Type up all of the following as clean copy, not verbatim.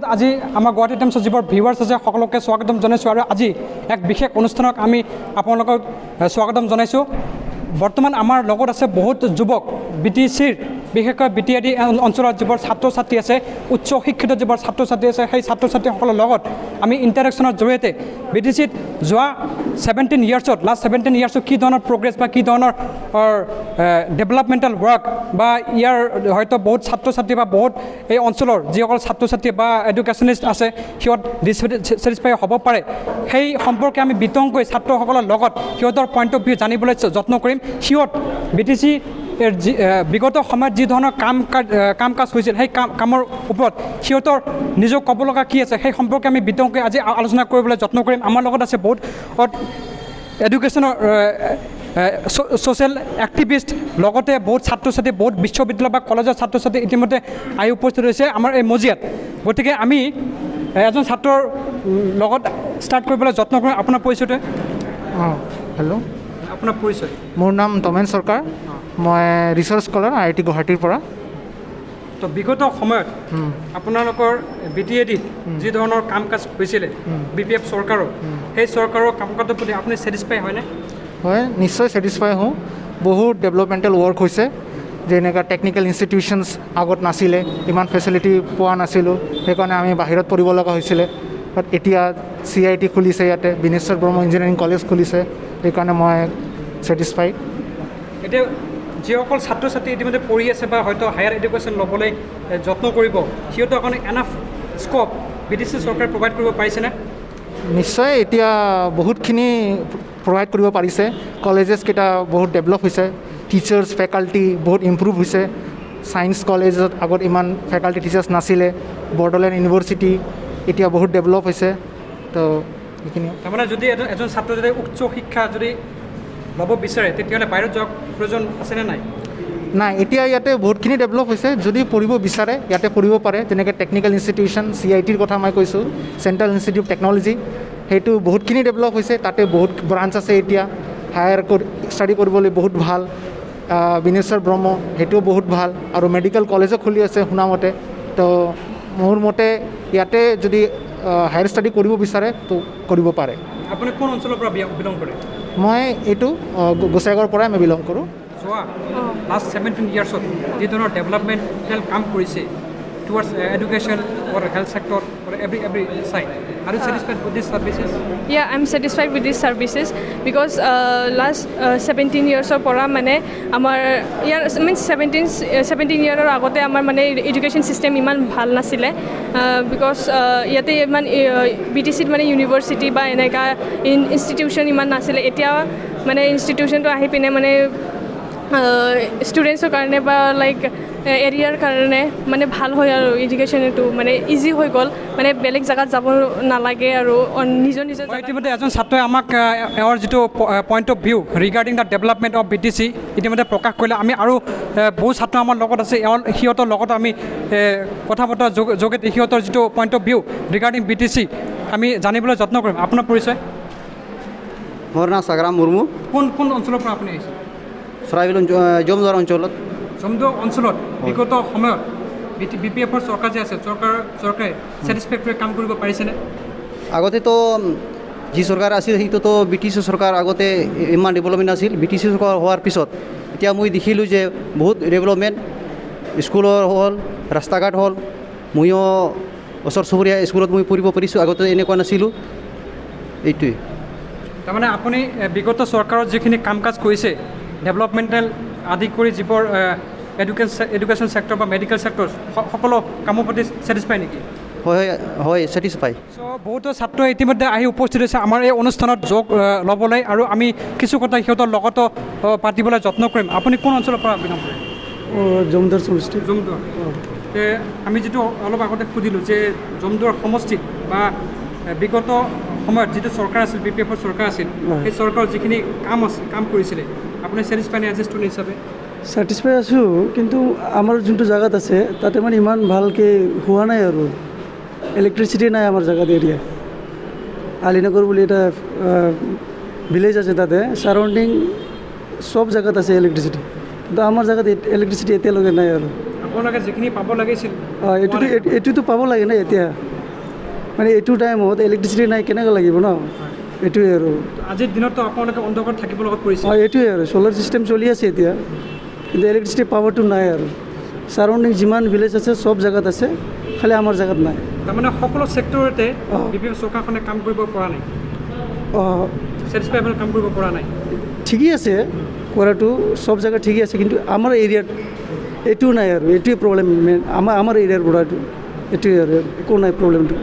আজি আমাৰ গুৱাহাটী টাইমছৰ যিবোৰ ভিউৱাৰ্ছ আছে সকলোকে স্বাগতম জনাইছোঁ আৰু আজি এক বিশেষ অনুষ্ঠানক আমি আপোনালোকক স্বাগতম জনাইছোঁ। বৰ্তমান আমাৰ লগত আছে বহুত যুৱক BTCৰ বিশেষকৈ BTID অঞ্চলত যিবোৰ ছাত্ৰ ছাত্ৰী আছে, উচ্চ শিক্ষিত যিবোৰ ছাত্ৰ ছাত্ৰী আছে, সেই ছাত্ৰ ছাত্ৰীসকলৰ লগত আমি ইণ্টাৰেকশ্যনৰ জৰিয়তে BTCত যোৱা 17 ইয়াৰ্ছত লাষ্ট 17 ইয়াৰ্ছত কি ধৰণৰ প্ৰগ্ৰেছ বা কি ধৰণৰ ডেভেলপমেণ্টেল ৱৰ্ক বা ইয়াৰ হয়তো বহুত ছাত্ৰ ছাত্ৰী বা বহুত এই অঞ্চলৰ যিসকল ছাত্ৰ ছাত্ৰী বা এডুকেশ্যনিষ্ট আছে সিহঁত ডিছছেটিছফাই হ'ব পাৰে, সেই সম্পৰ্কে আমি বিতংকৈ ছাত্ৰসকলৰ লগত সিহঁতৰ পইণ্ট অফ ভিউ জানিবলৈ যত্ন কৰিম। সিহঁত BTC বিগত সময়ত যি ধৰণৰ কাম কাজ হৈছিল সেই কামৰ ওপৰত সিহঁতৰ নিজক ক'ব লগা কি আছে সেই সম্পৰ্কে আমি বিতংকৈ আজি আলোচনা কৰিবলৈ যত্ন কৰিম। আমাৰ লগত আছে বহুত এডুকেশ্যনৰ ছ'চিয়েল এক্টিভিষ্ট, লগতে বহুত ছাত্ৰ ছাত্ৰী, বহুত বিশ্ববিদ্যালয় বা কলেজৰ ছাত্ৰ ছাত্ৰী ইতিমধ্যে আহি উপস্থিত হৈছে আমাৰ এই মজিয়াত। গতিকে আমি এজন ছাত্ৰৰ লগত ষ্টাৰ্ট কৰিবলৈ যত্ন কৰিম। আপোনাৰ পৰিচয়টো? হেল্ল', আপোনাৰ পৰিচয়? মোৰ নাম তমেন চৰকাৰ, মই ৰিচাৰ্চ স্কলাৰ IIT গুৱাহাটীৰ পৰা। তো বিগত সময়ত আপোনালোকৰ BTID যি ধৰণৰ কাম কাজ হৈছিলে BPF চৰকাৰৰ, সেই চৰকাৰৰ কাম কাজৰ প্ৰতি আপুনি ছেটিছফাই হয়নে? হয়, নিশ্চয় ছেটিছফাই হওঁ। বহুত ডেভেলপমেণ্টেল ৱৰ্ক হৈছে, যেনেকুৱা টেকনিকেল ইনষ্টিটিউশ্যনছ আগত নাছিলে, ইমান ফেচিলিটি পোৱা নাছিলোঁ, সেইকাৰণে আমি বাহিৰত পঢ়িব লগা হৈছিলে। বাট এতিয়া CIT খুলিছে, ইয়াতে বিনেশ্বৰ ব্ৰহ্ম ইঞ্জিনিয়াৰিং কলেজ খুলিছে, সেইকাৰণে মই ছেটিছফাইড। এতিয়া যিসকল ছাত্ৰ ছাত্ৰী ইতিমধ্যে পঢ়ি আছে বা হয়তো হায়াৰ এডুকেশ্যন ল'বলৈ যত্ন কৰিব, সিহঁতৰ কাৰণে এনাফ স্ক'প BTC চৰকাৰে প্ৰভাইড কৰিব পাৰিছেনে? নিশ্চয় এতিয়া বহুতখিনি প্ৰভাইড কৰিব পাৰিছে। কলেজেছকেইটা বহুত ডেভেলপ হৈছে, টিচাৰ্ছ ফেকাল্টি বহুত ইম্প্ৰুভ হৈছে। ছায়েন্স কলেজত আগত ইমান ফেকাল্টি টিচাৰ্ছ নাছিলে, বৰ্ডলেণ্ড ইউনিভাৰ্চিটি এতিয়া বহুত ডেভেলপ হৈছে। তো সেইখিনি তাৰমানে যদি এজন ছাত্ৰ যদি উচ্চ শিক্ষা যদি ল'ব বিচাৰে তেতিয়াহ'লে বাহিৰত যোৱাৰ প্ৰয়োজন আছেনে নাই? নাই, এতিয়া ইয়াতে বহুতখিনি ডেভেলপ হৈছে। যদি পঢ়িব বিচাৰে ইয়াতে পঢ়িব পাৰে, যেনেকৈ টেকনিকেল ইনষ্টিটিউশ্যন CITৰ কথা মই কৈছোঁ, চেণ্ট্ৰেল ইনষ্টিটিউট অফ টেকন'লজি, সেইটো বহুতখিনি ডেভেলপ হৈছে। তাতে বহুত ব্ৰাঞ্চ আছে এতিয়া, হায়াৰ ষ্টাডি কৰিবলৈ বহুত ভাল। বিনেশ্বৰ ব্ৰহ্ম সেইটোও বহুত ভাল, আৰু মেডিকেল কলেজো খুলি আছে শুনামতে। তো মোৰ মতে ইয়াতে যদি হায়াৰ ষ্টাডি কৰিব বিচাৰে তো কৰিব পাৰে। আপুনি কোন অঞ্চলৰ পৰা বিলং কৰে? মই এইটো গোসাইগাঁৱৰ পৰাই মই বিলং কৰোঁ। যোৱা লাষ্ট 17 ইয়াৰ্ছত যি ধৰণৰ ডেভেলপমেণ্টেল কাম কৰিছে towards education or health sector or every side, are you satisfied with these services? Yeah, I'm satisfied with these services because last 17 years of pora mane amar year means 17 year or agote amar mane education system iman bhal nasile because yate iman BTC mane university ba enaka institution iman nasile. Etia mane institution to ahi pine mane ষ্টুডেণ্টছৰ কাৰণে বা like এৰিয়াৰ কাৰণে মানে ভাল হয় আৰু এডুকেশ্যনটো মানে easy হৈ গ'ল, মানে বেলেগ জেগাত যাব নালাগে আৰু নিজৰ ইতিমধ্যে এজন ছাত্ৰই আমাক এওঁৰ যিটো point of view regarding the development of BTC ইতিমধ্যে প্ৰকাশ কৰিলে। আমি আৰু বহু ছাত্ৰ আমাৰ লগত আছে, সিহঁতৰ লগত আমি কথা বতৰা যোগেদি সিহঁতৰ যিটো point of view regarding BTC আমি জানিবলৈ যত্ন কৰিম। আপোনাৰ পৰিচয়? মোৰ নাম সাগৰাম মুৰ্মু। কোন অঞ্চলৰ পৰা আপুনি আহিছে? চৰাইবিল জমদুৱাৰ অঞ্চলত। জমদুৱাৰ অঞ্চলত বিগত সময়ত BPFৰ চৰকাৰ যে আছে, চৰকাৰে ছেটিছফেক্টৰী কাম কৰিব পাৰিছেনে? আগতেতো যি চৰকাৰ আছিল সেইটোতো BTC চৰকাৰ আগতে ইমান ডেভেলপমেণ্ট আছিল। BTC চৰকাৰ হোৱাৰ পিছত এতিয়া মই দেখিলোঁ যে বহুত ডেভেলপমেণ্ট, স্কুলৰ হ'ল, ৰাস্তা ঘাট হ'ল। ময়ো ওচৰ চুবুৰীয়া স্কুলত মই পঢ়িব পাৰিছোঁ, আগতে এনেকুৱা নাছিলোঁ। এইটোৱেই তাৰমানে আপুনি বিগত চৰকাৰত যিখিনি কাম কাজ কৰিছে ডেভেলপমেণ্টেল আদি কৰি যিবোৰ এডুকেশ্যন ছেক্টৰ বা মেডিকেল ছেক্টৰ সকলো কামৰ প্ৰতি ছেটিছফাই নেকি? হয় ছেটিছফাই। চ' বহুতো ছাত্ৰ ইতিমধ্যে আহি উপস্থিত হৈছে আমাৰ এই অনুষ্ঠানত যোগ ল'বলৈ, আৰু আমি কিছু কথা সিহঁতৰ লগতো পাতিবলৈ যত্ন কৰিম। আপুনি কোন অঞ্চলৰ পৰা বিলং কৰে? জমদুৱাৰ সমষ্টি। জমদুৱাৰ। আমি যিটো অলপ আগতে সুধিলোঁ যে জমদুৱাৰ সমষ্টিত বা বিগত সময়ত যিটো চৰকাৰ আছিল BPFৰ চৰকাৰ আছিল, সেই চৰকাৰৰ যিখিনি কাম কৰিছিলে আপুনি ছেটিছফাই নে এজ এ ষ্টুডেণ্ট হিচাপে? ছেটিছফাই আছোঁ, কিন্তু আমাৰ যোনটো জেগাত আছে তাতে মানে ইমান ভালকৈ হোৱা নাই আৰু ইলেক্ট্ৰিচিটি নাই আমাৰ জেগাত এৰিয়া। আলীনগৰ বুলি এটা ভিলেজ আছে, তাতে চাৰাউণ্ডিং চব জেগাত আছে ইলেক্ট্ৰিচিটি, কিন্তু আমাৰ জেগাত ইলেক্ট্ৰিচিটি এতিয়ালৈকে নাই আৰু। আপোনালোকে যিখিনি পাব লাগিছিল এইটোতো পাব লাগে না এতিয়া মানে এইটো টাইমত ইলেক্ট্ৰিচিটি নাই কেনেকৈ লাগিব ন এইটোৱে আৰু আজিৰ দিনততো আপোনালোকে অন্ধকাৰত থাকিব লগত পৰিছে এইটোৱে আৰু চ'লাৰ ছিষ্টেম চলি আছে এতিয়া কিন্তু ইলেক্ট্ৰিচিটি পাৱাৰটো নাই আৰু ছাৰাউণ্ডিং যিমান ভিলেজ আছে চব জেগাত আছে খালি আমাৰ জেগাত নাই তাৰমানে সকলো ছেক্টৰতে বিভিন্ন চৰকাৰখনে কাম কৰিব পৰা নাই ছেটিছফাইবল কাম কৰিব পৰা নাই ঠিকেই আছে কৰাটো চব জেগা ঠিকেই আছে কিন্তু আমাৰ এৰিয়াত এইটো নাই আৰু এইটোৱে প্ৰব্লেম মেইন আমাৰ এৰিয়াৰ পৰাটো এইটোৱে আৰু একো নাই প্ৰব্লেমটো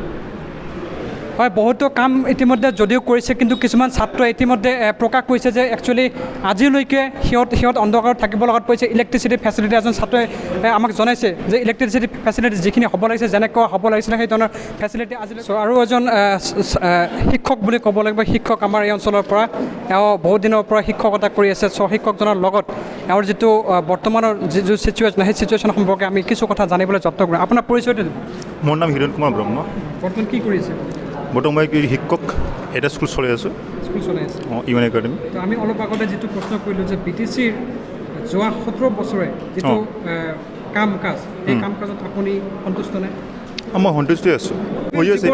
হয় বহুতো কাম ইতিমধ্যে যদিও কৰিছে কিন্তু কিছুমান ছাত্ৰই ইতিমধ্যে প্ৰকাশ কৰিছে যে একচুৱেলি আজিলৈকে সিহঁত অন্ধকাৰত থাকিব লগত পৰিছে ইলেক্ট্ৰিচিটি ফেচিলিটি এজন ছাত্ৰই আমাক জনাইছে যে ইলেক্ট্ৰিচিটি ফেচিলিটি যিখিনি হ'ব লাগিছে যেনেকুৱা হ'ব লাগিছিলে সেই ধৰণৰ ফেচিলিটি আজিলৈ আৰু এজন শিক্ষক বুলি ক'ব লাগিব শিক্ষক আমাৰ এই অঞ্চলৰ পৰা এওঁ বহুত দিনৰ পৰা শিক্ষকতা কৰি আছে শিক্ষকজনৰ লগত এওঁৰ যিটো বৰ্তমানৰ যিটো ছিটুৱেশ্যন সেই ছিটুৱেশ্যন সম্পৰ্কে আমি কিছু কথা জানিবলৈ যত্ন কৰিম আপোনাৰ পৰিচয়টো মোৰ নাম হিৰণ কুমাৰ ব্ৰহ্ম বৰ্তমান কি কৰিছে বৰ্তমান মই শিক্ষক এটা স্কুল চলাই আছোঁ স্কুল চলাই আছে ইউএন একাডেমি তো আমি অলপ আগতে যিটো প্ৰশ্ন কৰিলোঁ যে BTCৰ যোৱা 17 বছৰে যিটো কাম কাজ সেই কাম কাজত আপুনি সন্তুষ্ট নাই মই সন্তুষ্টি আছোঁ হৈ আছে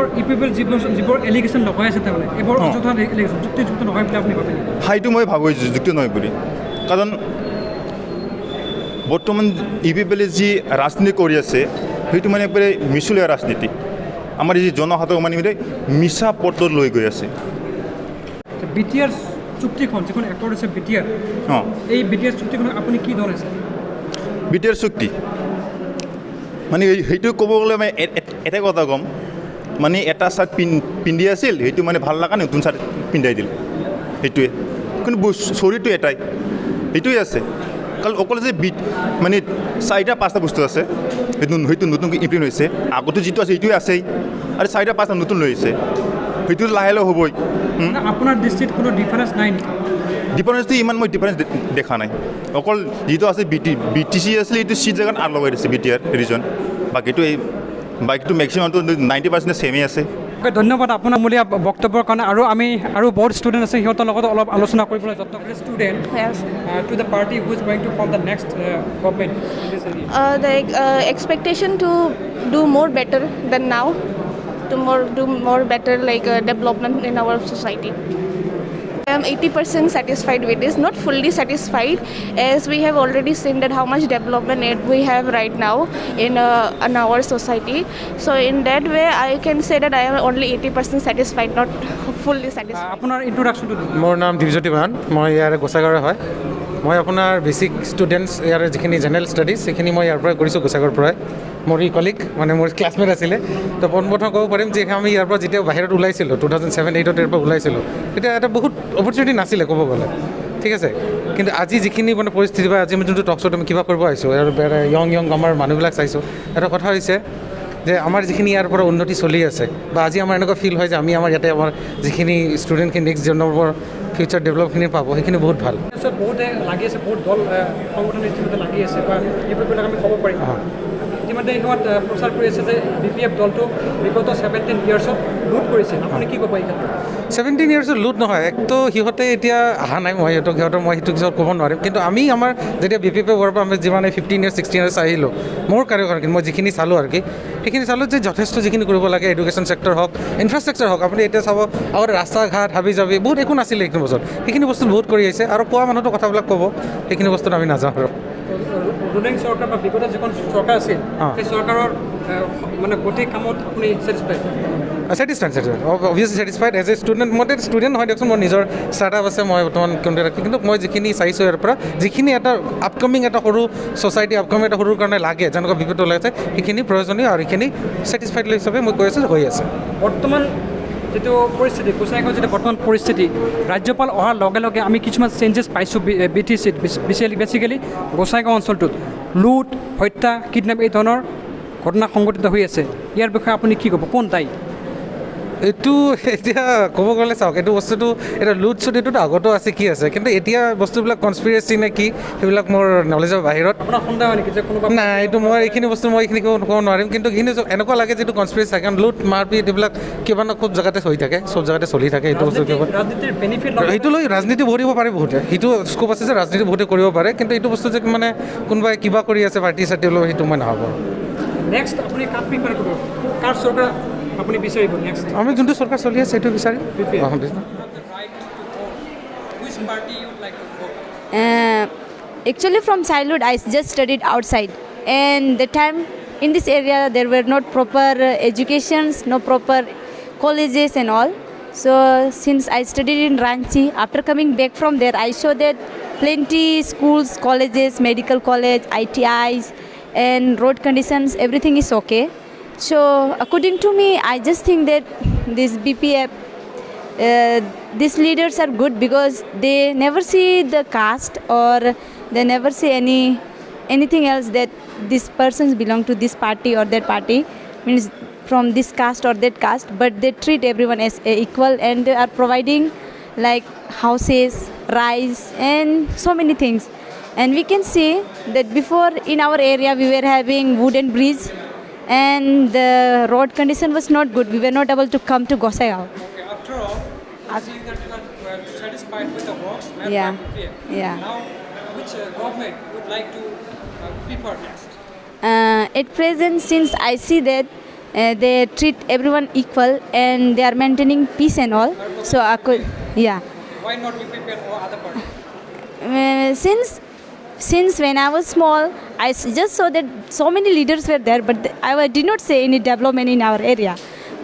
যিবোৰ এলিগেশ্যন লগাই আছে তাৰমানে এইবোৰ অযথা এলিগেশ্যন যুক্তিযুক্ত নহয় বুলি আপুনি ভাবে সেইটো মই ভাবোঁ যুক্তি নহয় বুলি কাৰণ বৰ্তমান ইপিপিএলে যি ৰাজনীতি কৰি আছে সেইটো মানে একেবাৰে মিছলীয়া ৰাজনীতি আমাৰ যি জনসাধাৰণ মানে মিছা পথত লৈ গৈ আছে BTR চুক্তিখন যিখন একৰ্ড আছে BTR এই BTR চুক্তিখনক আপুনি কি ধৰিছে BTR চুক্তি মানে সেইটো ক'ব গ'লে মই এটা কথা ক'ম মানে এটা চাৰ্ট পিন্ধি আছিল সেইটো মানে ভাল লগা নতুন চাৰ্ট পিন্ধাই দিল সেইটোৱে কিন্তু চৰিটো এটাই সেইটোৱে আছে কাৰণ অকল যে মানে 4-5টা বস্তু আছে সেইটো নতুনকৈ ইমপ্লিমেণ্ট হৈছে আগতে যিটো আছে সেইটোৱে আছেই আৰু 4-5টা নতুন লৈ আহিছে সেইটো লাহে লাহে হ'বই আপোনাৰ দৃষ্টিত কোনো ডিফাৰেঞ্চ নাই নেকি ডিফাৰেঞ্চটো ইমান মই ডিফাৰেঞ্চ দেখা নাই অকল যিটো আছে BTC আছিলে এইটো চিট জেগাত আৰু লগাই দিছে BTR ৰিজন বাকীটো মেক্সিমামটো 90% ছেমেই আছে ধন্যবাদ আপোনাৰ মূলীয়া বক্তব্যৰ কাৰণে আৰু বহুত ষ্টুডেণ্ট আছে সিহঁতৰ লগত অলপ আলোচনা কৰিবলৈ যত্ন কৰিছে student to the party who is going to form the next government the expectation to do more better than now, to do more better development in our society. I am 80% satisfied with this, not fully satisfied, as we have already seen that how much development we have right now in our society. So in that way, I can say that I am only 80% satisfied, not fully satisfied. আপোনাৰ ইন্ট্ৰডাকশ্যনটো মোৰ নাম দিৱজ্যোতি বাহন মই ইয়াৰে গোসাগৰৰ হয় মই আপোনাৰ basic students ইয়াৰে যিখিনি জেনেৰেল ষ্টাডিজ সেইখিনি মই ইয়াৰ পৰাই কৰিছোঁ গোসাগৰৰ পৰাই মোৰ কলিগ মানে মোৰ ক্লাছমেট আছিলে তো পোনপ্ৰথম ক'ব পাৰিম যে আমি ইয়াৰ পৰা যেতিয়া বাহিৰত ওলাইছিলোঁ 2007-8 ইয়াৰ পৰা ওলাইছিলোঁ তেতিয়া এটা বহুত অপৰচুনিটি নাছিলে ক'ব গ'লে ঠিক আছে কিন্তু আজি যিখিনি মানে পৰিস্থিতি বা আজি আমি যোনটো টক শ্ব'ত আমি কিবা কৰিব আহিছোঁ আৰু ইয়ং আমাৰ মানুহবিলাক চাইছোঁ এটা কথা হৈছে যে আমাৰ যিখিনি ইয়াৰ পৰা উন্নতি চলি আছে বা আজি আমাৰ এনেকুৱা ফিল হয় যে আমি আমাৰ ইয়াতে আমাৰ যিখিনি ষ্টুডেণ্টখিনি নেক্সট জেনেৰেশ্যনৰ ফিউচাৰ ডেভেলপখিনি পাব সেইখিনি বহুত ভাল বহুতে লাগি আছে বহুত দল সংগঠন ইতিমধ্যে লাগি আছে বা এইবিলাক আমি ক'ব পাৰিম ইতিমধ্যে সিহঁত প্ৰচাৰ কৰি আছে যে BPF দলটো বিগত 17 ইয়াৰ্ছত লুট কৰিছে আপুনি কি ক'ব এই ক্ষেত্ৰত 17 ইয়াৰ্ছত লুট নহয় একতো সিহঁতে এতিয়া অহা নাই মই মই সেইটো কিছু ক'ব নোৱাৰিম কিন্তু আমি আমাৰ যেতিয়া BPF হোৱাৰ পৰা আমি যিমানে 15 ইয়াৰ্ছ 16 ইয়াৰ্ছ আহিলোঁ মোৰ কাৰ্যকাল কিন্তু মই যিখিনি চালোঁ আৰু কি সেইখিনি চালোঁ যে যথেষ্ট যিখিনি কৰিব লাগে এডুকেশ্যন ছেক্টৰ হওক ইনফ্ৰাষ্ট্ৰাকচাৰ হওক আপুনি এতিয়া চাব আগতে ৰাস্তা ঘাট হাবি যাবি বহুত একো নাছিলে এইখিনি বছৰত সেইখিনি বস্তু বহুত কৰি আহিছে আৰু কোৱা মানুহটো কথাবিলাক ক'ব সেইখিনি বস্তুত আমি নাযাওঁ আৰু ৰুলিং চৰকাৰ বা বিগত যিখন চৰকাৰ আছিল সেই চৰকাৰৰ মানে গোটেই কামত আপুনি satisfied obviously satisfied as a student মই ষ্টুডেণ্ট নহয় দিয়কচোন মোৰ নিজৰ ষ্টাৰ্টআপ আছে মই বৰ্তমান কিন্তু মই যিখিনি চাইছোঁ ইয়াৰ পৰা যিখিনি এটা আপকামিং এটা সৰু ছ'চাইটি আপকামিং এটা সৰুৰ কাৰণে লাগে যেনেকুৱা বিপদ ওলাইছে সেইখিনি প্ৰয়োজনীয় আৰু সেইখিনি ছেটিছফাইড হিচাপে মই কৈ আছোঁ হৈ আছে বৰ্তমান যিটো পৰিস্থিতি গোসাইগাঁৱৰ যিটো বৰ্তমান পৰিস্থিতি ৰাজ্যপাল অহাৰ লগে লগে আমি কিছুমান চেঞ্জেছ পাইছোঁ BTCত বেচিকেলি গোসাইগাঁও অঞ্চলটোত লুট হত্যা কিডনেপ এই ধৰণৰ ঘটনা সংঘটিত হৈ আছে ইয়াৰ বিষয়ে আপুনি কি ক'ব কোন দায়ী এইটো এতিয়া ক'ব গ'লে চাওক এইটো বস্তুটো এটা লুট চুট এইটোতো আগতো আছে কি আছে কিন্তু এতিয়া বস্তুবিলাক কনস্পিৰেচি নে কি সেইবিলাক মোৰ নলেজৰ বাহিৰত আপোনাৰ সন্দেহ হয় নেকি যে কোনোবা নাই এইটো মই এইখিনি বস্তু মই এইখিনি ক'ব নোৱাৰিম কিন্তু এইখিনি এনেকুৱা লাগে যিটো কনস্পিৰেচি থাকে কাৰণ লুট মাৰপিট এইবিলাক কিবা না খুব জেগাতে হৈ থাকে চব জেগাতে চলি থাকে এইটো বস্তু কিবা ৰাজনীতিৰ বেনিফিট সেইটো লৈ ৰাজনীতি ভৰিব পাৰে বহুতে সেইটো স্কোপ আছে যে ৰাজনীতি বহুতে কৰিব পাৰে কিন্তু এইটো বস্তু যে মানে কোনোবাই কিবা কৰি আছে পাৰ্টি চাৰ্টি লৈ সেইটো মই নাভাবোঁ নেক্সট আপুনি কাক প্ৰিফাৰ কৰিব কাৰ চৰকাৰ আপুনি বিচাৰিব নেক্সট আমি যোনটো চৰকাৰ চলি আছে সেইটো বিচাৰিম Actually, from childhood, I just studied outside, and the time in this area there were not proper educations, no proper colleges and all. So since I studied in Ranchi, after coming back from there, I saw that plenty schools, colleges, medical college, ITIs, and road conditions, everything is okay. So according to me, I just think that this BPF, these leaders are good because they never see the caste or they never see anything else that this persons belong to this party or that party, means from this caste or that caste, but they treat everyone as equal and they are providing like houses, rice and so many things. And we can see that before in our area we were having wooden bridge and the road condition was not good. We were not able to come to Gosaigaon. Okay, after all, I see that you are satisfied with the works made Yeah. by BPF. Yeah. Now, which government would like to prefer next? At present, since I see that they treat everyone equal and they are maintaining peace and all, so I could, yeah. Why not BPF or other party? Since when I was small, I just saw that so many leaders were there, but I did not see any development in our area.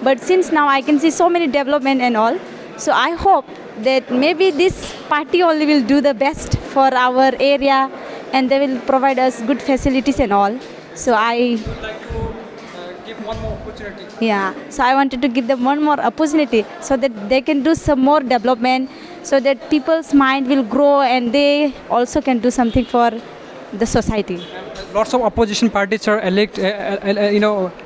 But since now I can see so many development and all, so I hope that maybe this party only will do the best for our area and they will provide us good facilities and all. So I Would like to give one more opportunity. Yeah, so I wanted to give them one more opportunity so that they can do some more development, so that people's mind will grow and they also can do something for the society. Lots of opposition parties are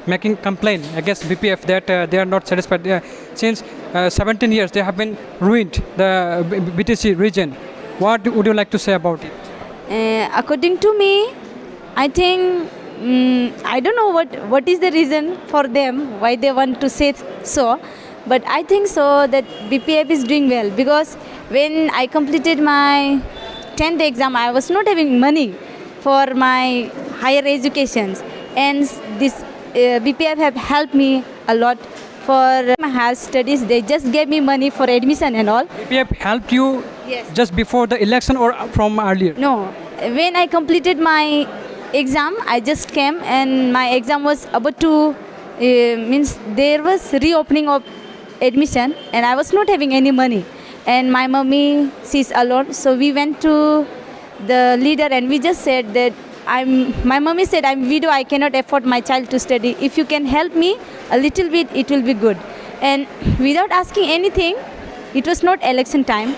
making complaint against BPF that they are not satisfied. Since 17 years, they have been ruined the BTC region. What would you like to say about it? According to me, I think I don't know what is the reason for them why they want to say so, but I think so that BPF is doing well because when I completed my 10th exam, I was not having money for my higher educations, and this BPF have helped me a lot for my higher studies. They just gave me money for admission and all. BPF helped you Yes. just before the election or from earlier? No, when I completed my exam, I just came and my exam was about to means there was reopening of admission and I was not having any money, and my mommy, she's alone, so we went to the leader and we just said that my mommy said, I'm widow, I cannot afford my child to study. If you can help me a little bit, it will be good. And without asking anything, it was not election time,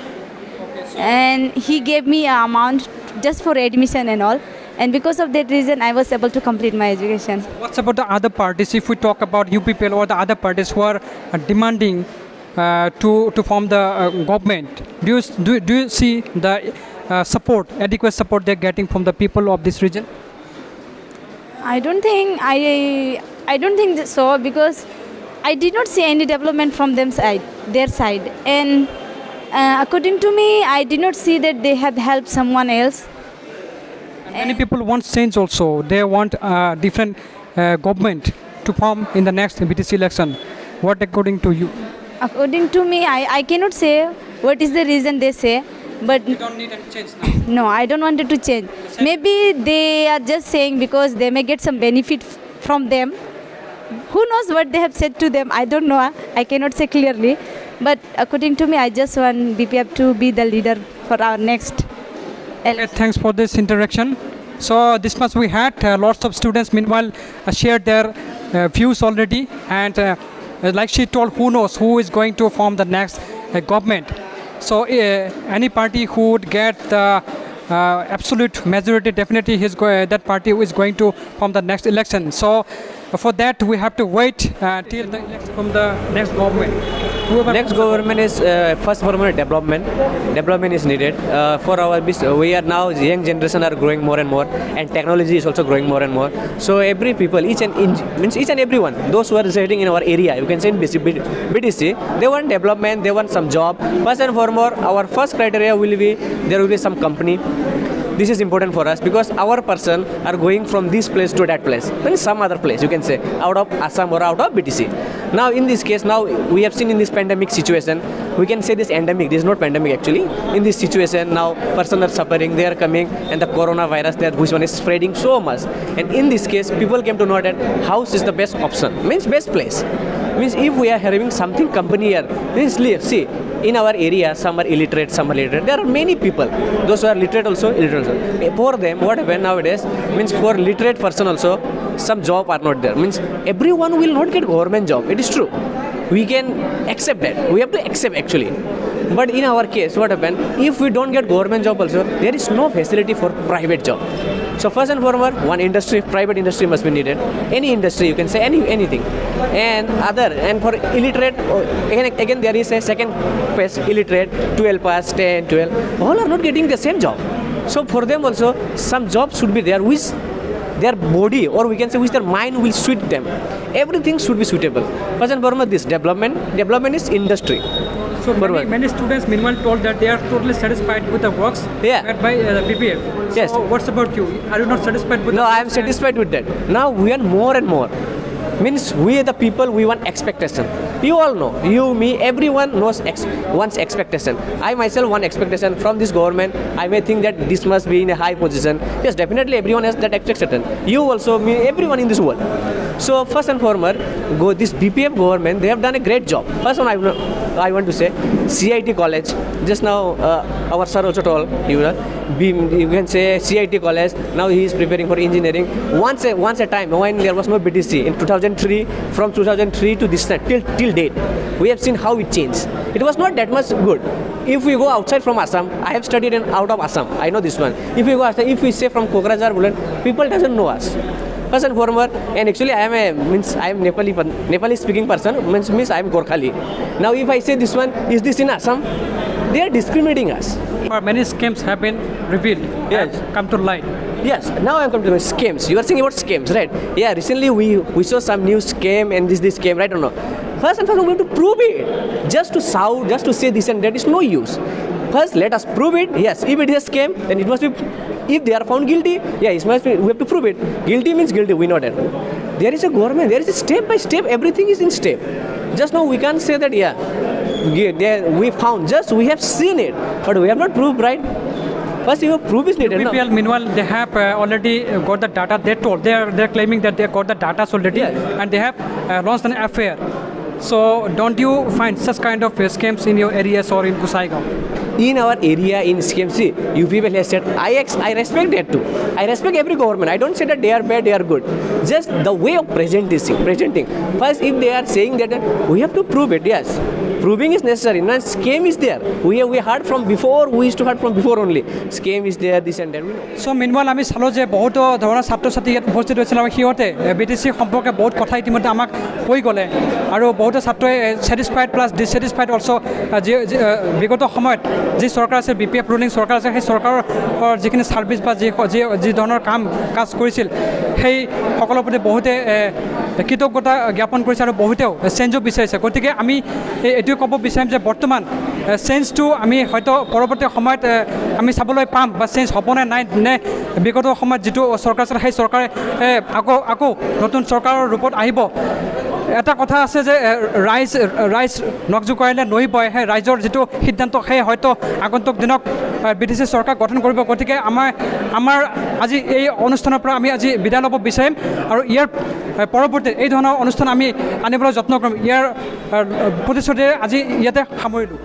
and he gave me an amount just for admission and all. And because of that reason, I was able to complete my education. What's about the other parties? If we talk about UPPL or the other parties who are demanding to form the government, do you see the support, adequate support they're getting from the people of this region? I don't think so, because I did not see any development from their side, and according to me, I did not see that they have helped someone else. And many people want change also. They want different government to form in the next BTC election. What according to you? According to me, I cannot say what is the reason they say, but You don't need any change now. no, I don't want it to change. Maybe they are just saying because they may get some benefit from them. Who knows what they have said to them? I don't know. I cannot say clearly. But according to me, I just want BPF to be the leader for our next Okay, thanks for this interaction. So this much we had. Lots of students meanwhile shared their views already, and like she told, who knows who is going to form the next government. So any party who would get the absolute majority, definitely that party is going to form the next election. So For that, we have to wait till the election from the next government. Whoever Next government is first for more development. Development is needed for our business. We are now young generation are growing more and more, and technology is also growing more and more. So every people, each and everyone, those who are residing in our area, you can say in BTC, they want development, they want some job. First and foremost, our first criteria will be there will be some company. This is important for us because our person are going from this place to that place, then some other place, you can say out of Assam or out of BTC. Now in this case, now we have seen in this pandemic situation, we can say this endemic, this is not pandemic actually. In this situation now person are suffering, they are coming, and the coronavirus there which one is spreading so much, and in this case people came to know that house is the best option, means best place. Means if we are having something company here, means see, in our area some are illiterate, some are literate. There are many people, those who are literate also, illiterate also. For them, what happened nowadays, means for literate person also, some job are not there. Means everyone will not get government job. It is true. We can accept that. We have to accept actually. But in our case, what happened? If we don't get government job also, there is no facility for private job. So first and foremost, one industry, private industry must be needed. Any industry, you can say anything. And for illiterate, again there is a second phase, illiterate, 12 pass, 10, 12, all are not getting the same job. So for them also, some jobs should be there which their body, or we can say which their mind will suit them. Everything should be suitable. First and foremost, this development is industry. So many students meanwhile told that they are totally satisfied with the works made by the BPF. Yes. So what's about you? Are you not satisfied with? No, I am satisfied with that. Now we want more and more. Means we the people, we want expectation. You all know, you, me, everyone knows wants expectation. I myself want expectation from this government. I may think that this must be in a high position. Yes, definitely everyone has that expectation. You also, me, everyone in this world. So first and foremost, this BPF government, they have done a great job. First one I want to say, CIT college. Just now our sir also told you can say CIT college. Now he is preparing for engineering. Once a time when there was no BTC in 2003, from 2003 to this till date, we have seen how it changed. It was not that much good. If we go outside from Assam, I have studied out of Assam. I know this one. If we go outside, if we say from Kokrajhar, Bulan, people doesn't know us. First and foremost, and actually I am Nepali speaking person, means I am Gorkhali. Now if I say this one, is this in Assam? They are discriminating us. Many scams have been revealed. Yes. Come to light. Yes, now I am coming to the scams. You are saying about scams, right? Yeah, recently we saw some new scam and this scam, right or no? First and foremost, we have to prove it. Just to shout, just to say this and that is no use. First, let us prove it. Yes, if it is a scam, then it must be. If they are found guilty, yeah, it must be. We have to prove it. Guilty means guilty. We know that. There is a government. There is a step by step. Everything is in step. Just now we can't say that. Yeah, we found. Just we have seen it, but we have not proved, right? First, you have proof is needed. BPL, meanwhile, they have already got the data. They're claiming that they got the data already, and they have launched an affair. So, don't you find such kind of scams in your areas or in Gusaigaon? In our area, in SCMC, you people have said, I respect that too. I respect every government. I don't say that they are bad, they are good. Just the way of presenting. First, if they are saying that, we have to prove it, yes. Proving is necessary. Now, scam is there. We heard from before, we used to heard from before only. Scam is there, this and that. We know. So, meanwhile, আমি চালো যে বহুত ধৰণৰ ছাত্ৰ ছাত্ৰী ইয়াত উপস্থিত হৈছিল আৰু সিহঁতে BTC সম্পৰ্কে বহুত কথা ইতিমধ্যে আমাক কৈ গ'লে আৰু বহুতো ছাত্ৰই ছেটিছফাইড প্লাছ ডিছছেটিছফাইড অলছ' বিগত সময়ত যি চৰকাৰ আছে BPF ৰুলিং চৰকাৰ আছে সেই চৰকাৰৰ যিখিনি ছাৰ্ভিচ বা যি ধৰণৰ কাজ কৰিছিল সেই সকলৰ প্ৰতি বহুতে কৃতজ্ঞতা জ্ঞাপন কৰিছে আৰু বহুতেও চেঞ্জো বিচাৰিছে গতিকে আমি এইটোৱে ক'ব বিচাৰিম যে বৰ্তমান চেঞ্জটো আমি হয়তো পৰৱৰ্তী সময়ত আমি চাবলৈ পাম বা চেঞ্জ হ'বনে নাই নে বিগত সময়ত যিটো চৰকাৰ আছে সেই চৰকাৰে আকৌ নতুন চৰকাৰৰ ৰূপত আহিব এটা কথা আছে যে ৰাইজ নখজোকাৰিলে নৈ বয় সেই ৰাইজৰ যিটো সিদ্ধান্ত সেই হয়তো আগন্তুক দিনত BTC চৰকাৰ গঠন কৰিব গতিকে আমাৰ আজি এই অনুষ্ঠানৰ পৰা আমি আজি বিদায় ল'ব বিচাৰিম আৰু ইয়াৰ পৰৱৰ্তী এই ধৰণৰ অনুষ্ঠান আমি আনিবলৈ যত্ন কৰিম ইয়াৰ প্ৰতিশ্ৰুতিৰে আজি ইয়াতে সামৰিলোঁ